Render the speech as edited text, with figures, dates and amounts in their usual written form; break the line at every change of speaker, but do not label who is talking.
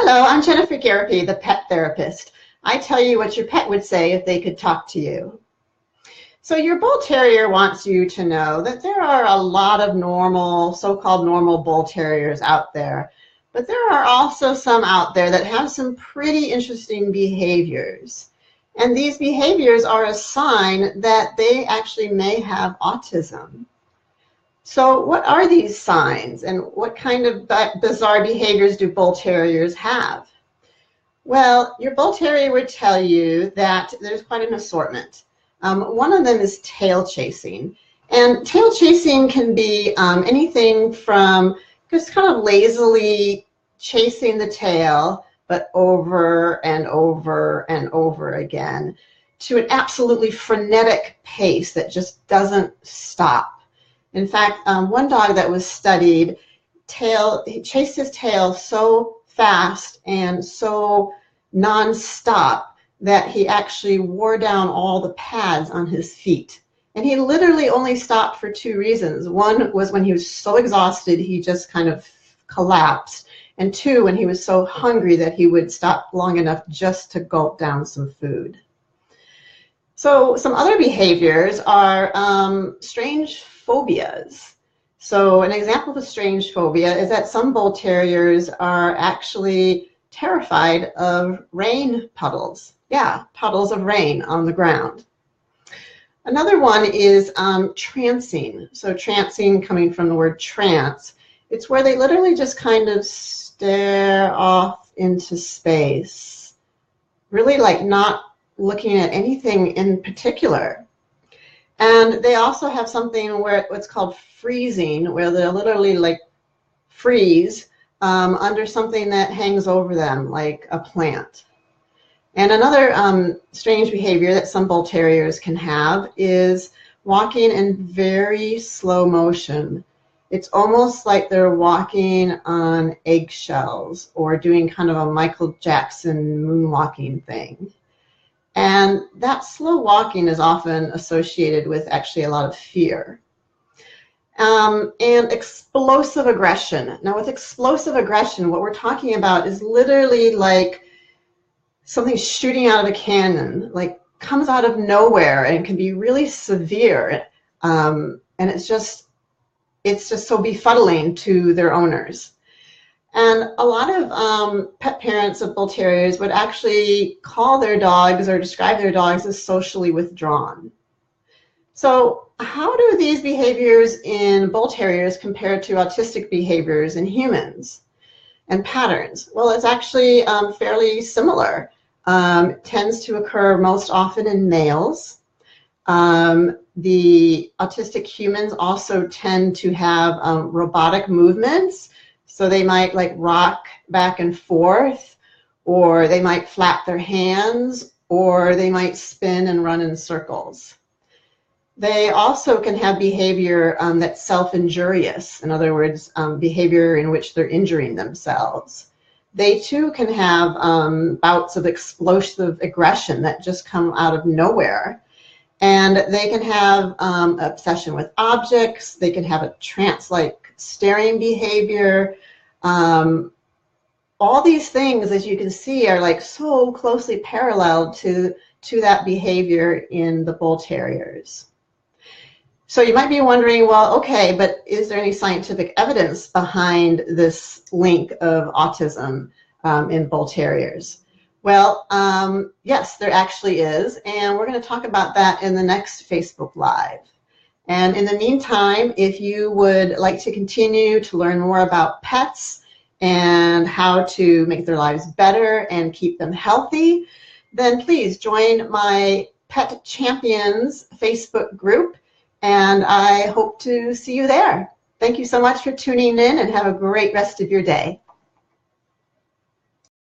Hello, I'm Jennifer Garapi, the pet therapist. I tell you what your pet would say if they could talk to you. So your bull terrier wants you to know that there are a lot of normal, so-called normal bull terriers out there, but there are also some out there that have some pretty interesting behaviors. And these behaviors are a sign that they actually may have autism. So what are these signs, and what kind of bizarre behaviors do bull terriers have? Well, your bull terrier would tell you that there's quite an assortment. One of them is tail chasing. And tail chasing can be anything from just kind of lazily chasing the tail, but over and over and over again, to an absolutely frenetic pace that just doesn't stop. In fact, one dog that was studied, he chased his tail so fast and so non-stop that he actually wore down all the pads on his feet. And he literally only stopped for two reasons. One was when he was so exhausted, he just kind of collapsed. And two, when he was so hungry that he would stop long enough just to gulp down some food. So some other behaviors are strange phobias. So an example of a strange phobia is that some bull terriers are actually terrified of rain puddles. Yeah, puddles of rain on the ground. Another one is trancing. So trancing, coming from the word trance, it's where they literally just kind of stare off into space, really like not looking at anything in particular. And they also have something where what's called freezing, where they'll literally like freeze under something that hangs over them, like a plant. And another strange behavior that some bull terriers can have is walking in very slow motion. It's almost like they're walking on eggshells or doing kind of a Michael Jackson moonwalking thing. And that slow walking is often associated with actually a lot of fear. And explosive aggression. Now with explosive aggression, what we're talking about is literally like something shooting out of a cannon, like comes out of nowhere and can be really severe. And it's just so befuddling to their owners. And a lot of pet parents of bull terriers would actually call their dogs or describe their dogs as socially withdrawn. So how do these behaviors in bull terriers compare to autistic behaviors in humans and patterns? Well, it's actually fairly similar. It tends to occur most often in males. The autistic humans also tend to have robotic movements. So they might like rock back and forth, or they might flap their hands, or they might spin and run in circles. They also can have behavior that's self-injurious. In other words, behavior in which they're injuring themselves. They too can have bouts of explosive aggression that just come out of nowhere. And they can have obsession with objects. They can have a trance-like staring behavior. All these things, as you can see, are like so closely parallel to that behavior in the bull terriers. So you might be wondering, well, okay, but is there any scientific evidence behind this link of autism in bull terriers? Well, yes, there actually is, and we're going to talk about that in the next Facebook Live. And in the meantime, if you would like to continue to learn more about pets and how to make their lives better and keep them healthy, then please join my Pet Champions Facebook group, and I hope to see you there. Thank you so much for tuning in, and have a great rest of your day.